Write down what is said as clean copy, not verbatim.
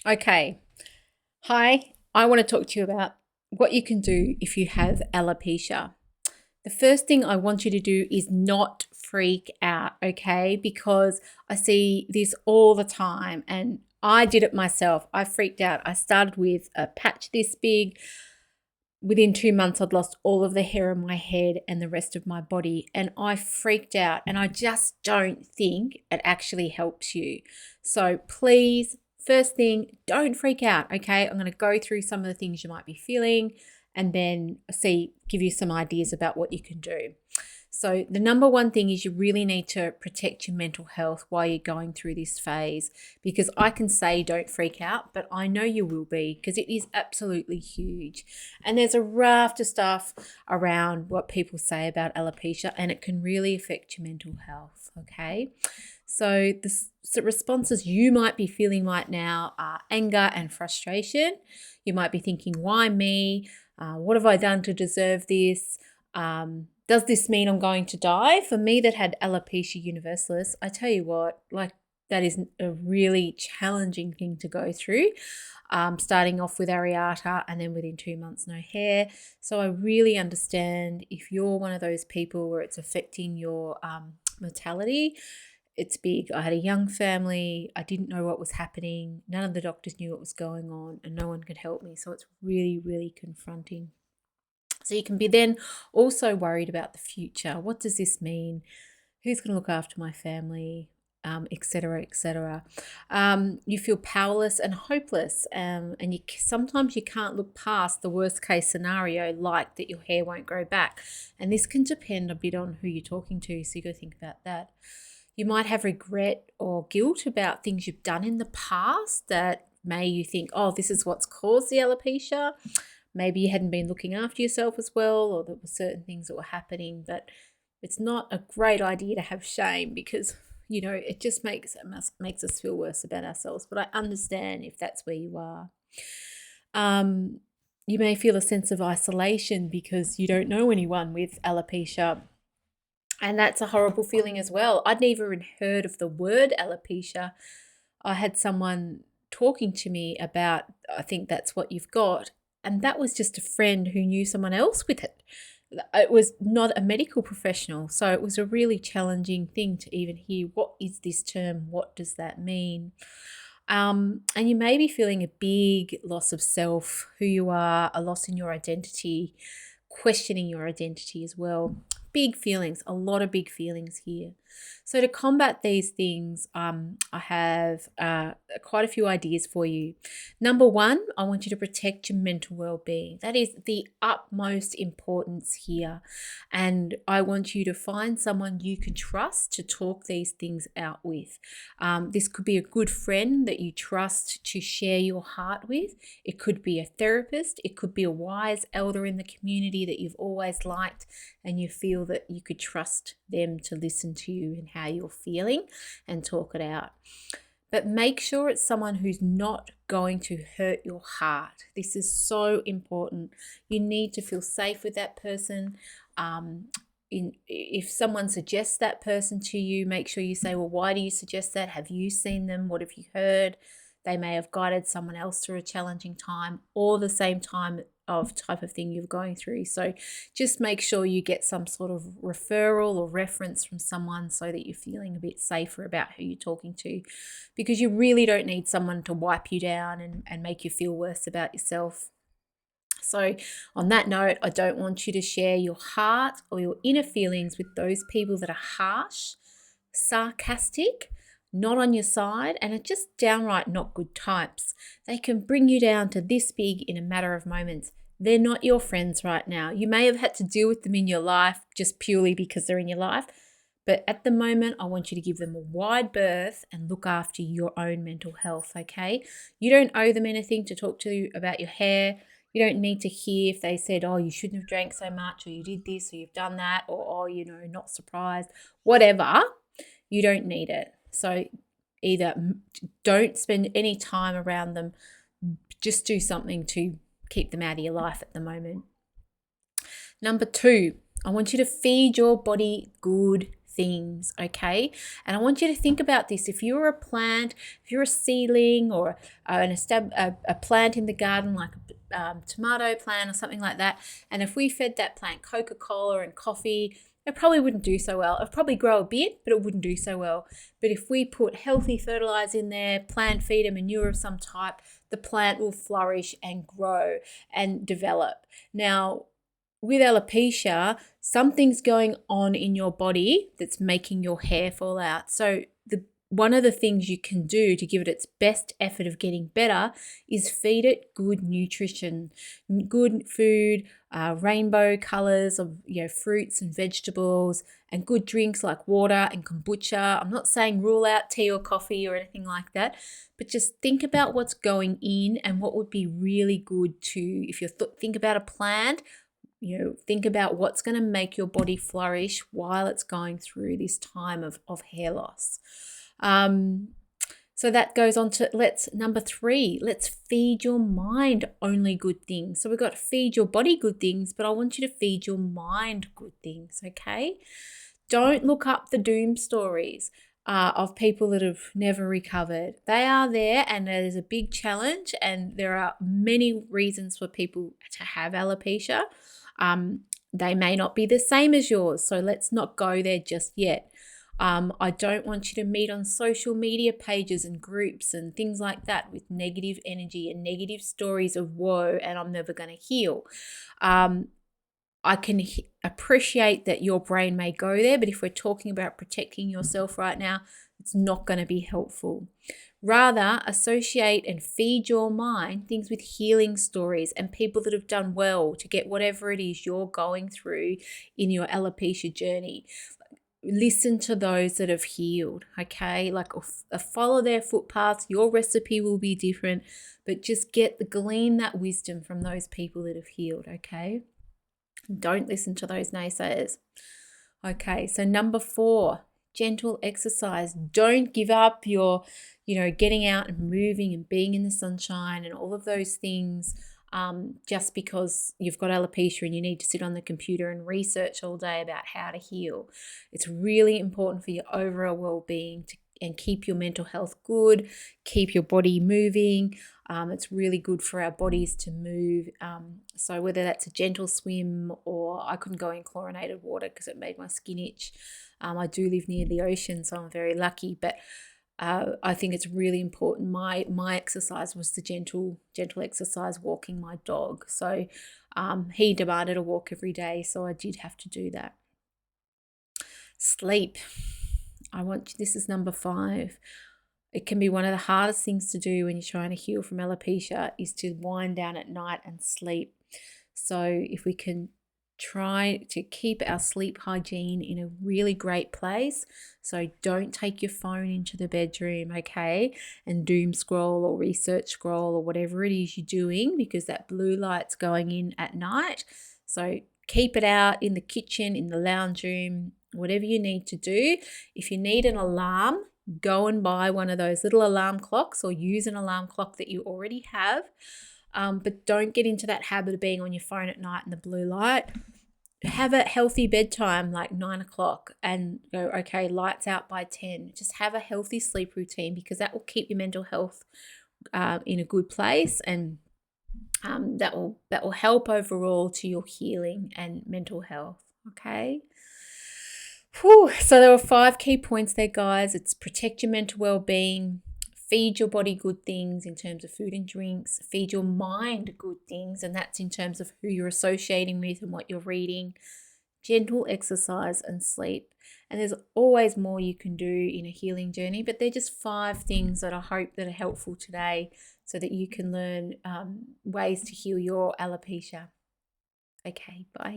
Okay. Hi, I want to talk to you about what you can do if you have alopecia. The first thing I want you to do is not freak out, okay? Because I see this all the time and I did it myself. I freaked out. I started with a patch this big. Within 2 months, I'd lost all of the hair on my head and the rest of my body, and I freaked out. And I just don't think it actually helps you. So please, first thing, don't freak out, okay? I'm going to go through some of the things you might be feeling and then give you some ideas about what you can do. So the number one thing is you really need to protect your mental health while you're going through this phase, because I can say don't freak out, but I know you will be, because it is absolutely huge. And there's a raft of stuff around what people say about alopecia, and it can really affect your mental health, okay? So the responses you might be feeling right now are anger and frustration. You might be thinking, why me? What have I done to deserve this? Does this mean I'm going to die? For me that had alopecia universalis, I tell you what, that is a really challenging thing to go through. Starting off with areata and then within 2 months, no hair. So I really understand if you're one of those people where it's affecting your mortality. It's big. I had a young family. I didn't know what was happening. None of the doctors knew what was going on and no one could help me. So it's really, really confronting. So you can be then also worried about the future. What does this mean? Who's going to look after my family? Etc. etc. You feel powerless and hopeless, and sometimes you can't look past the worst case scenario, like that your hair won't grow back. And this can depend a bit on who you're talking to, so you got to think about that. You might have regret or guilt about things you've done in the past that you think, oh, this is what's caused the alopecia. Maybe you hadn't been looking after yourself as well, or there were certain things that were happening. But it's not a great idea to have shame, because it just makes us feel worse about ourselves. But I understand if that's where you are. You may feel a sense of isolation because you don't know anyone with alopecia. And that's a horrible feeling as well. I'd never even heard of the word alopecia. I had someone talking to me about, I think that's what you've got. And that was just a friend who knew someone else with it. It was not a medical professional. So it was a really challenging thing to even hear, what is this term? What does that mean? And you may be feeling a big loss of self, who you are, a loss in your identity, questioning your identity as well. Big feelings, a lot of big feelings here. So to combat these things, I have quite a few ideas for you. Number one, I want you to protect your mental well-being. That is the utmost importance here. And I want you to find someone you can trust to talk these things out with. This could be a good friend that you trust to share your heart with. It could be a therapist. It could be a wise elder in the community that you've always liked and you feel that you could trust them to listen to you and how you're feeling and talk it out. But make sure it's someone who's not going to hurt your heart. This is so important. You need to feel safe with that person. If someone suggests that person to you, make sure you say, well, why do you suggest that? Have you seen them? What have you heard? They may have guided someone else through a challenging time or the same type of thing you're going through. So just make sure you get some sort of referral or reference from someone so that you're feeling a bit safer about who you're talking to, because you really don't need someone to wipe you down and make you feel worse about yourself. So on that note, I don't want you to share your heart or your inner feelings with those people that are harsh, sarcastic, not on your side, and are just downright not good types. They can bring you down to this big in a matter of moments. They're not your friends right now. You may have had to deal with them in your life just purely because they're in your life. But at the moment, I want you to give them a wide berth and look after your own mental health, okay? You don't owe them anything to talk to you about your hair. You don't need to hear if they said, oh, you shouldn't have drank so much, or you did this, or you've done that, or, oh, not surprised, whatever. You don't need it. So either don't spend any time around them, just do something to keep them out of your life at the moment. Number two, I want you to feed your body good themes, okay? And I want you to think about this. If you're a plant, if you're a seedling or a plant in the garden like a tomato plant or something like that, and if we fed that plant Coca-Cola and coffee, it probably wouldn't do so well. It'd probably grow a bit, but it wouldn't do so well. But if we put healthy fertilizer in there, plant feed, a manure of some type, the plant will flourish and grow and develop. Now, with alopecia, something's going on in your body that's making your hair fall out. So one of the things you can do to give it its best effort of getting better is feed it good nutrition, good food, rainbow colors of fruits and vegetables, and good drinks like water and kombucha. I'm not saying rule out tea or coffee or anything like that, but just think about what's going in and what would be really good to, if you think about a plant, think about what's going to make your body flourish while it's going through this time of hair loss. So that goes on to number 3, let's feed your mind only good things. So we've got to feed your body good things, but I want you to feed your mind good things, okay? Don't look up the doom stories of people that have never recovered. They are there, and it is a big challenge, and there are many reasons for people to have alopecia. They may not be the same as yours, so let's not go there just yet. I don't want you to meet on social media pages and groups and things like that with negative energy and negative stories of woe and I'm never going to heal. I can appreciate that your brain may go there, but if we're talking about protecting yourself right now, it's not going to be helpful. Rather, associate and feed your mind things with healing stories and people that have done well to get whatever it is you're going through in your alopecia journey. Listen to those that have healed, okay? Like follow their footpaths. Your recipe will be different, but just glean that wisdom from those people that have healed, okay? Don't listen to those naysayers. Okay, so number 4, gentle exercise. Don't give up your, getting out and moving and being in the sunshine and all of those things just because you've got alopecia and you need to sit on the computer and research all day about how to heal. It's really important for your overall well-being and keep your mental health good, keep your body moving. It's really good for our bodies to move. So whether that's a gentle swim, or I couldn't go in chlorinated water because it made my skin itch. I do live near the ocean, so I'm very lucky, but I think it's really important. My exercise was the gentle exercise, walking my dog. So he demanded a walk every day, so I did have to do that. Sleep. This is number 5. It can be one of the hardest things to do when you're trying to heal from alopecia is to wind down at night and sleep. So if we can try to keep our sleep hygiene in a really great place. So don't take your phone into the bedroom, okay, and doom scroll or research scroll or whatever it is you're doing, because that blue light's going in at night. So keep it out in the kitchen, in the lounge room, whatever you need to do. If you need an alarm, go and buy one of those little alarm clocks or use an alarm clock that you already have. But don't get into that habit of being on your phone at night in the blue light. Have a healthy bedtime like 9 o'clock and go, okay, lights out by 10. Just have a healthy sleep routine, because that will keep your mental health in a good place, and that will help overall to your healing and mental health, okay? Whew. So there were 5 key points there, guys. It's protect your mental well-being, feed your body good things in terms of food and drinks, feed your mind good things, and that's in terms of who you're associating with and what you're reading, gentle exercise and sleep. And there's always more you can do in a healing journey, but they're just 5 things that I hope that are helpful today so that you can learn ways to heal your alopecia. Okay, bye.